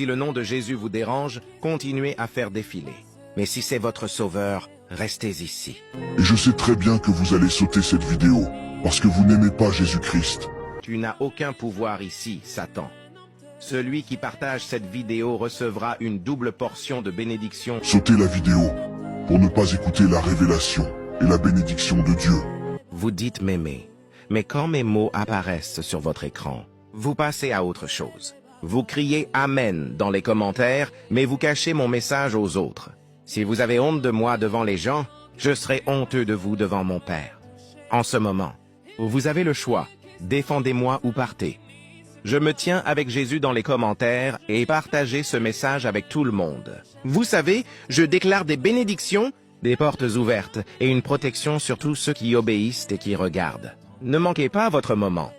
Si le nom de Jésus vous dérange, continuez à faire défiler. Mais si c'est votre sauveur, restez ici. Et je sais très bien que vous allez sauter cette vidéo, parce que vous n'aimez pas Jésus-Christ. Tu n'as aucun pouvoir ici, Satan. Celui qui partage cette vidéo recevra une double portion de bénédiction. Sautez la vidéo, pour ne pas écouter la révélation et la bénédiction de Dieu. Vous dites m'aimer, mais quand mes mots apparaissent sur votre écran, vous passez à autre chose. Vous criez « Amen » dans les commentaires, mais vous cachez mon message aux autres. Si vous avez honte de moi devant les gens, je serai honteux de vous devant mon Père. En ce moment, vous avez le choix. Défendez-moi ou partez. Je me tiens avec Jésus dans les commentaires et partagez ce message avec tout le monde. Vous savez, je déclare des bénédictions, des portes ouvertes et une protection sur tous ceux qui obéissent et qui regardent. Ne manquez pas votre moment.